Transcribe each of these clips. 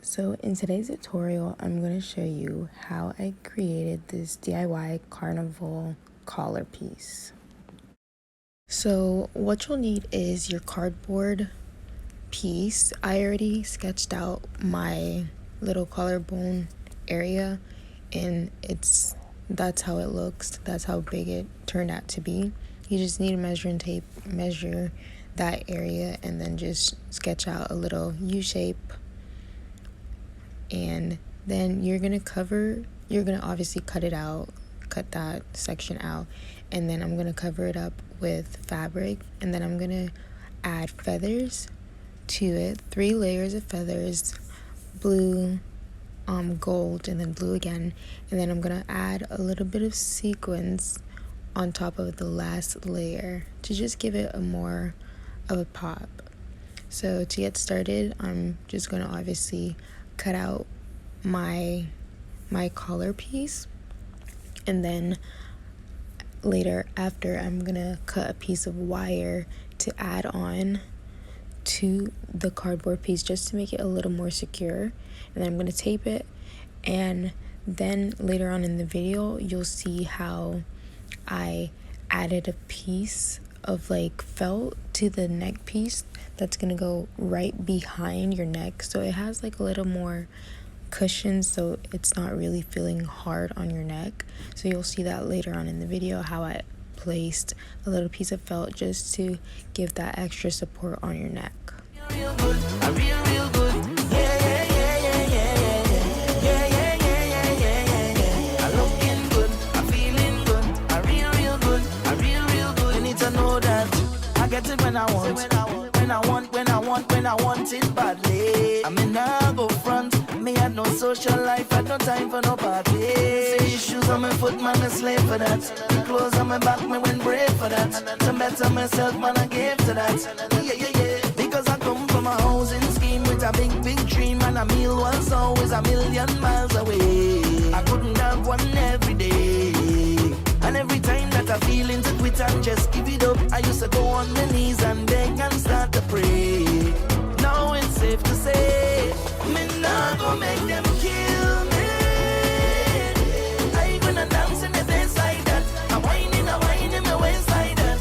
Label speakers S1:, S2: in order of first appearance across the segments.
S1: So in today's tutorial, I'm going to show you how I created this DIY carnival collar piece. So what you'll need is your cardboard piece. I already sketched out my little collarbone area, and that's how it looks. That's how big it turned out to be. You just need a measuring tape, measure that area, and then just sketch out a little U shape. And then you're gonna obviously cut that section out, and then I'm gonna cover it up with fabric, and then I'm gonna add feathers to it, 3 layers of feathers, blue, gold, and then blue again, and then I'm gonna add a little bit of sequins on top of the last layer to just give it a more of a pop. So to get started, I'm just gonna obviously cut out my collar piece, and then later after I'm gonna cut a piece of wire to add on to the cardboard piece just to make it a little more secure, and then I'm gonna tape it. And then later on in the video you'll see how I added a piece of like felt to the neck piece that's gonna go right behind your neck, so it has like a little more cushion, so it's not really feeling hard on your neck. So you'll see that later on in the video, how I placed a little piece of felt just to give that extra support on your neck.
S2: When I want it badly. I mean, I go front. Me had no social life, had no time for no party. See shoes on my foot, man, I slave for that. The clothes on my back, me went brave for that. To better myself, man, I gave to that. Yeah. Because I come from a housing scheme with a big dream, and a meal was always a million miles away. I couldn't have one every day. And every time that I feel into quit and just give it up, I used to go on my knees and beg and start to pray. Now it's safe to say, me not gonna make them kill me. I gonna dance in the dance like that. I'm whining my waist like that.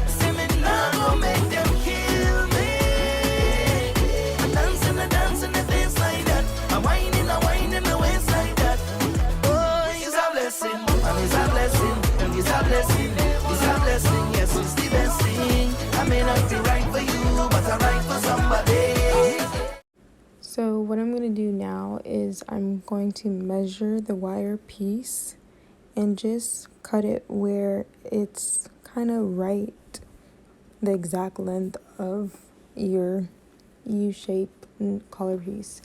S2: Say me not gonna make them kill me. I dance in the dance like that. I'm whining my waist like that. Oh, it's a blessing, and it's a blessing. It's a blessing, yes, it's the best thing. I may not be right for you, but I'm right for somebody.
S1: So what I'm going to do now is I'm going to measure the wire piece and just cut it where it's kind of right, the exact length of your U-shape collar piece.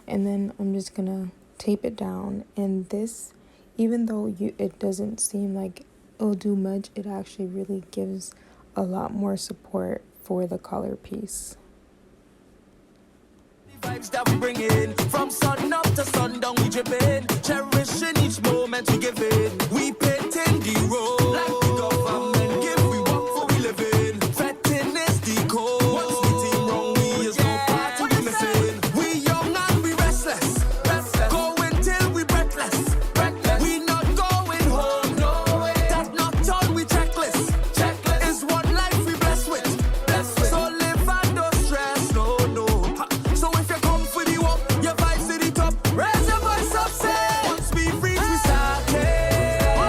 S1: And then I'm just going to tape it down, and this, even though it doesn't seem like it'll do much, it actually really gives a lot more support for the collar piece.
S2: The vibes that we bring in, from sun up to sundown we dripping, cherishing each moment we give it. We painting the road like the government give we work for we live in. Fetting is the code. What's the team wrong? We is no part we missing. We young and we restless. Going till we breathless. We not going home. No way. That not all we checklist. Is what life we blessed with. So live and no stress. No. So if you come for the walk, your vibes to the top. Raise your voice up, say. Once we reach, we started.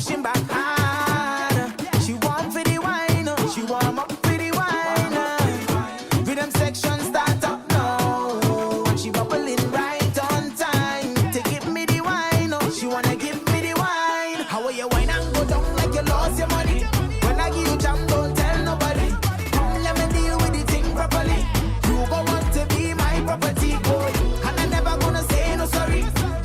S2: pushing back hard. She want for the wine, she warm up for the wine. Rhythm section start up now, and she bubbling right on time. To give me the wine, she wanna give me the wine. How are you wine and go down like you lost your money? When I give you jam, don't tell nobody. Come let me deal with the thing properly. You go want to be my property, boy, and I never gonna say no sorry.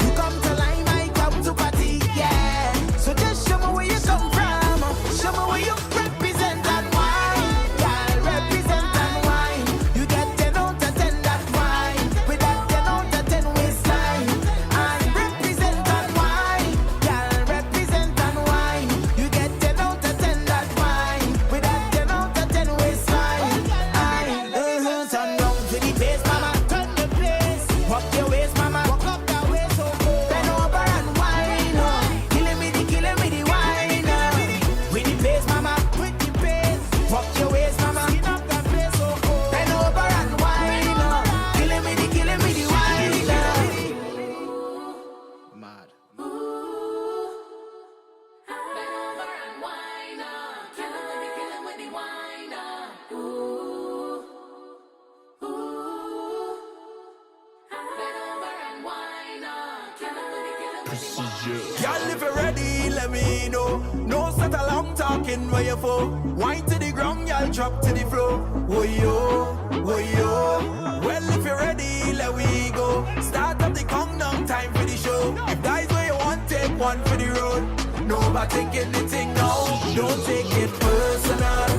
S2: You come to line, I come to party, yeah. So just show me where you come from, show me where you represent that wine, yeah, represent that wine. You get 10 out of 10 that wine, with that 10 out of 10 waistline. I represent that wine, yeah, represent that wine. You get 10 out of 10 that wine, with that 10 out of 10 waistline. Turn down to the bass, mama, turn the bass. Walk your waist, mama, walk up that way so good. Bend over and wine, killing me the wine. With the bass, mama, with the bass. Walk your waist, mama, skin up that place so good. Bend over and wine, killing me the wine. Mad.
S3: Y'all if you're ready, let me know. No set a long talking where you for. Wine to the ground, y'all drop to the floor. Woah yo, woah yo. Well if you're ready, let we go. Start up the countdown, time for the show. If that's where you want, take one for the road. No about taking anything now. Don't take it personal.